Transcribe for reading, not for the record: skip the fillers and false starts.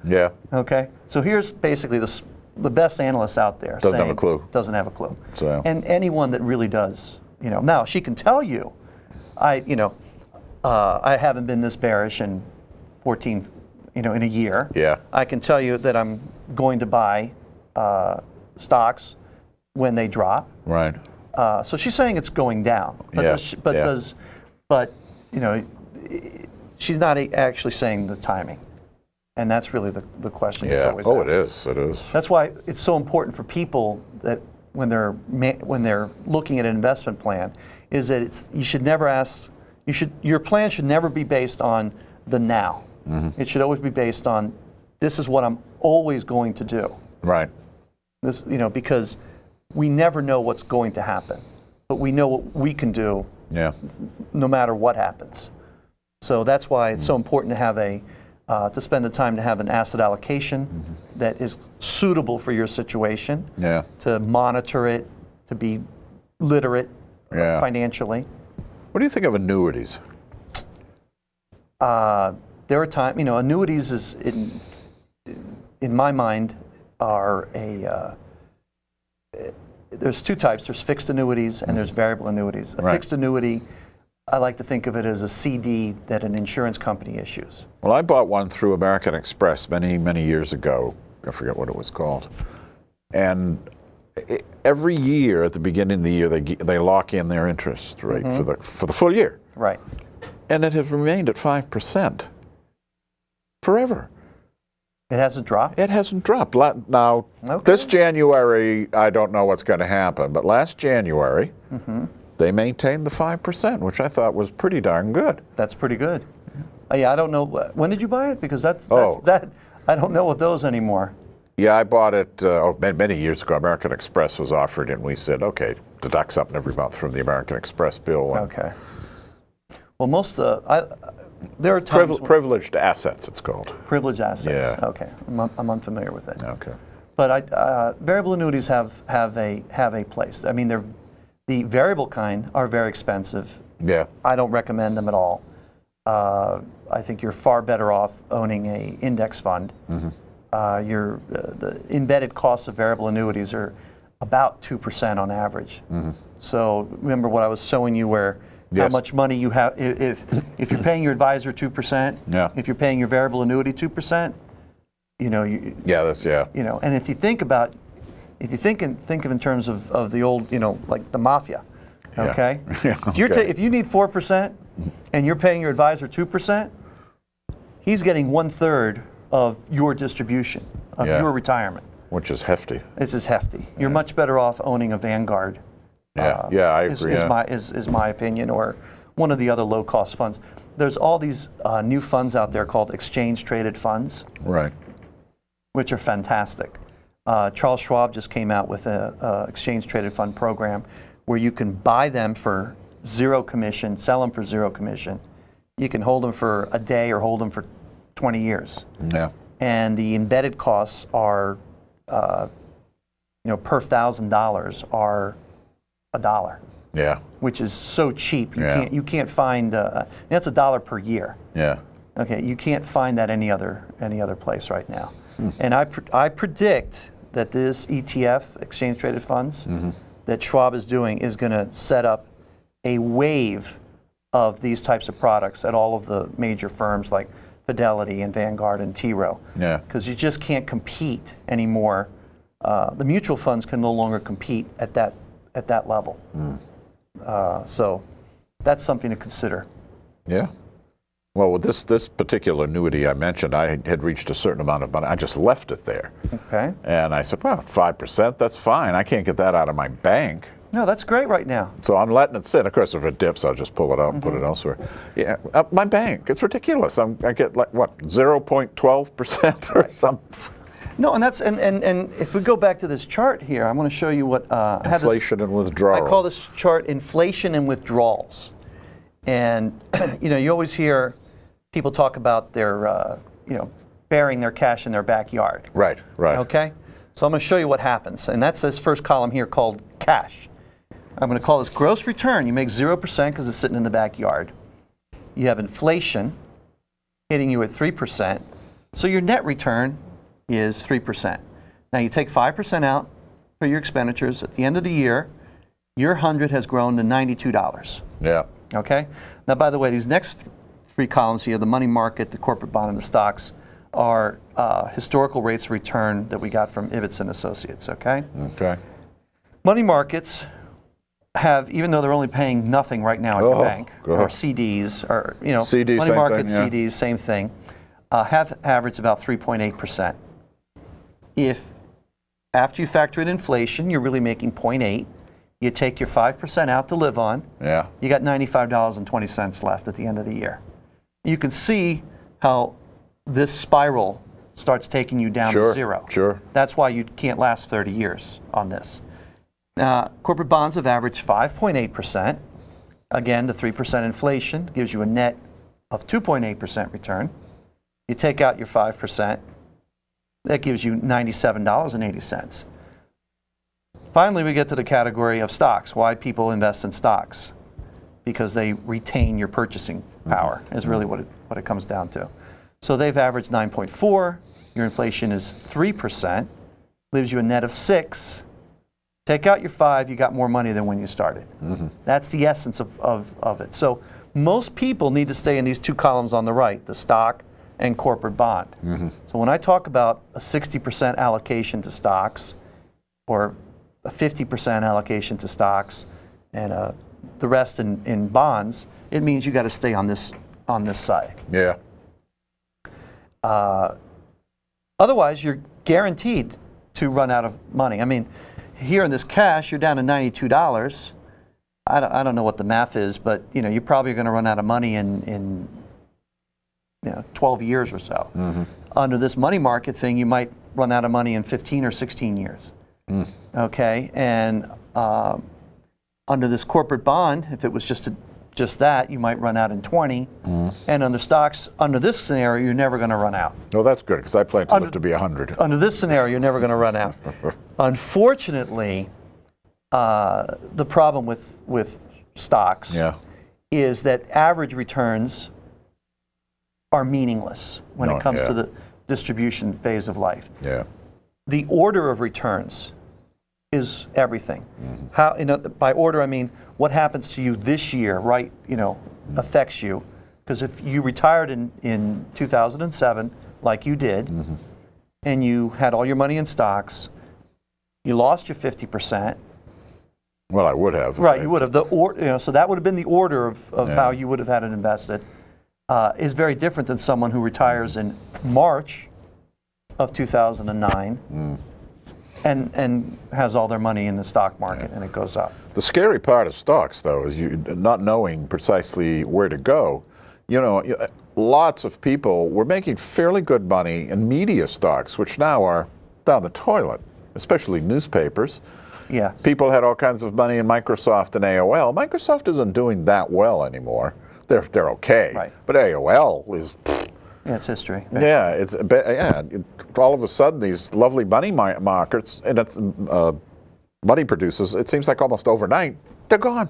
Yeah. Okay? So here's basically the best analyst out there. Doesn't have a clue. Doesn't have a clue. So. And anyone that really does, now she can tell you, I haven't been this bearish in 14, in a year. Yeah. I can tell you that I'm going to buy stocks when they drop. Right. So she's saying it's going down, but she's not actually saying the timing, and that's really the question. Yeah. Always asked. It is. That's why it's so important for people that when they're looking at an investment plan, is that you should never ask. Your plan should never be based on the now. Mm-hmm. It should always be based on, this is what I'm always going to do. Right. This, because we never know what's going to happen, but we know what we can do. Yeah. No matter what happens. So that's why it's so important to have to spend the time to have an asset allocation that is suitable for your situation. Yeah. To monitor it, to be literate financially. What do you think of annuities? There are times, annuities is in my mind are there's two types. There's fixed annuities and there's variable annuities. A fixed annuity, I like to think of it as a CD that an insurance company issues. Well, I bought one through American Express many, many years ago. I forget what it was called. And every year at the beginning of the year, they lock in their interest rate for the full year. Right. And it has remained at 5% forever. It hasn't dropped? It hasn't dropped. Now, this January, I don't know what's going to happen, but last January, they maintained the 5%, which I thought was pretty darn good. That's pretty good. I don't know. When did you buy it? Because I don't know with those anymore. Yeah, I bought it many years ago. American Express was offered, and we said, okay, deduct something every month from the American Express bill. Okay. Well, there are times privileged assets, it's called. Privileged assets. Yeah. Okay, I'm unfamiliar with it. Okay. But variable annuities have a place. I mean, the variable kind are very expensive. Yeah. I don't recommend them at all. I think you're far better off owning a index fund. The embedded costs of variable annuities are about 2% on average. So remember what I was showing you where. How much money you have if you're paying your advisor 2%, if you're paying your variable annuity 2%, and if you think about, if you think of in terms of the old, like the mafia, okay? If you need 4% and you're paying your advisor 2%, he's getting 1/3 of your distribution of your retirement, which is hefty. This is hefty. You're much better off owning a Vanguard. I agree. Is my opinion, or one of the other low-cost funds. There's all these new funds out there called exchange-traded funds, right? Which are fantastic. Charles Schwab just came out with a exchange-traded fund program where you can buy them for 0 commission, sell them for 0 commission. You can hold them for a day or hold them for 20 years. Yeah. And the embedded costs are, per $1,000 are $1. Yeah. Which is so cheap. You can't find that's $1 per year. Yeah. Okay, you can't find that any other place right now. And I predict that this ETF, exchange traded funds, that Schwab is doing is going to set up a wave of these types of products at all of the major firms like Fidelity and Vanguard and T. Rowe. Yeah. Because you just can't compete anymore. The mutual funds can no longer compete at that level. So that's something to consider. Yeah. Well, with this particular annuity I mentioned, I had reached a certain amount of money. I just left it there. Okay. And I said, well, 5%, that's fine. I can't get that out of my bank. No, that's great right now. So I'm letting it sit. Of course, if it dips, I'll just pull it out and put it elsewhere. Yeah, my bank, it's ridiculous. I get like, what, 0.12% or something. No, and if we go back to this chart here, I'm going to show you what inflation and withdrawals. I call this chart inflation and withdrawals. And you always hear people talk about their burying their cash in their backyard. Right. Okay? So I'm going to show you what happens. And that's this first column here called cash. I'm going to call this gross return. You make 0% because it's sitting in the backyard. You have inflation hitting you at 3%. So your net return is 3%. Now you take 5% out for your expenditures. At the end of the year, your 100 has grown to $92. Yeah. Okay? Now, by the way, these next three columns here, the money market, the corporate bond, and the stocks, are historical rates of return that we got from Ibbotson Associates, okay? Okay. Money markets have, even though they're only paying nothing right now at your bank, or CDs, or, you know, CDs, money same market thing, yeah. CDs, same thing, have averaged about 3.8%. If, after you factor in inflation, you're really making 0.8, you take your 5% out to live on, Yeah. you got $95.20 left at the end of the year. You can see how this spiral starts taking you down to zero. Sure. That's why you can't last 30 years on this. Corporate bonds have averaged 5.8%. Again, the 3% inflation gives you a net of 2.8% return. You take out your 5%, that gives you $97.80. Finally, we get to the category of stocks. Why people invest in stocks? Because they retain your purchasing power, is really what it comes down to. So they've averaged 9.4. Your inflation is 3%, leaves you a net of 6. Take out your 5, you got more money than when you started. That's the essence of it. So most people need to stay in these two columns on the right, the stock and corporate bond. So when I talk about a 60% allocation to stocks, or a 50% allocation to stocks, and the rest in bonds, it means you got to stay on this side. Yeah. Otherwise, you're guaranteed to run out of money. I mean, here in this cash, you're down to $92. I don't know what the math is, but you know, you're probably going to run out of money in 12 years or so. Under this money market thing, you might run out of money in 15 or 16 years. Okay, and under this corporate bond, if it was just that, you might run out in 20. And under stocks, under this scenario, you're never going to run out. No, that's good, because I plan to live to be 100. Under this scenario, you're never going to run out. Unfortunately, the problem with stocks is that average returns are meaningless when it comes to the distribution phase of life. Yeah. The order of returns is everything. How, by order, I mean what happens to you this year, right? Affects you. Because if you retired in 2007, like you did, and you had all your money in stocks, you lost your 50%. Well, I would have. Right, you would have. So that would have been the order of how you would have had it invested. Is very different than someone who retires in March of 2009 and has all their money in the stock market and it goes up. The scary part of stocks, though, is you not knowing precisely where to go. Lots of people were making fairly good money in media stocks, which now are down the toilet, especially newspapers. Yeah. People had all kinds of money in Microsoft and AOL. Microsoft isn't doing that well anymore. They're okay, right. But AOL is. Yeah, it's history. Yeah, all of a sudden these lovely money markets and money producers. It seems like almost overnight they're gone.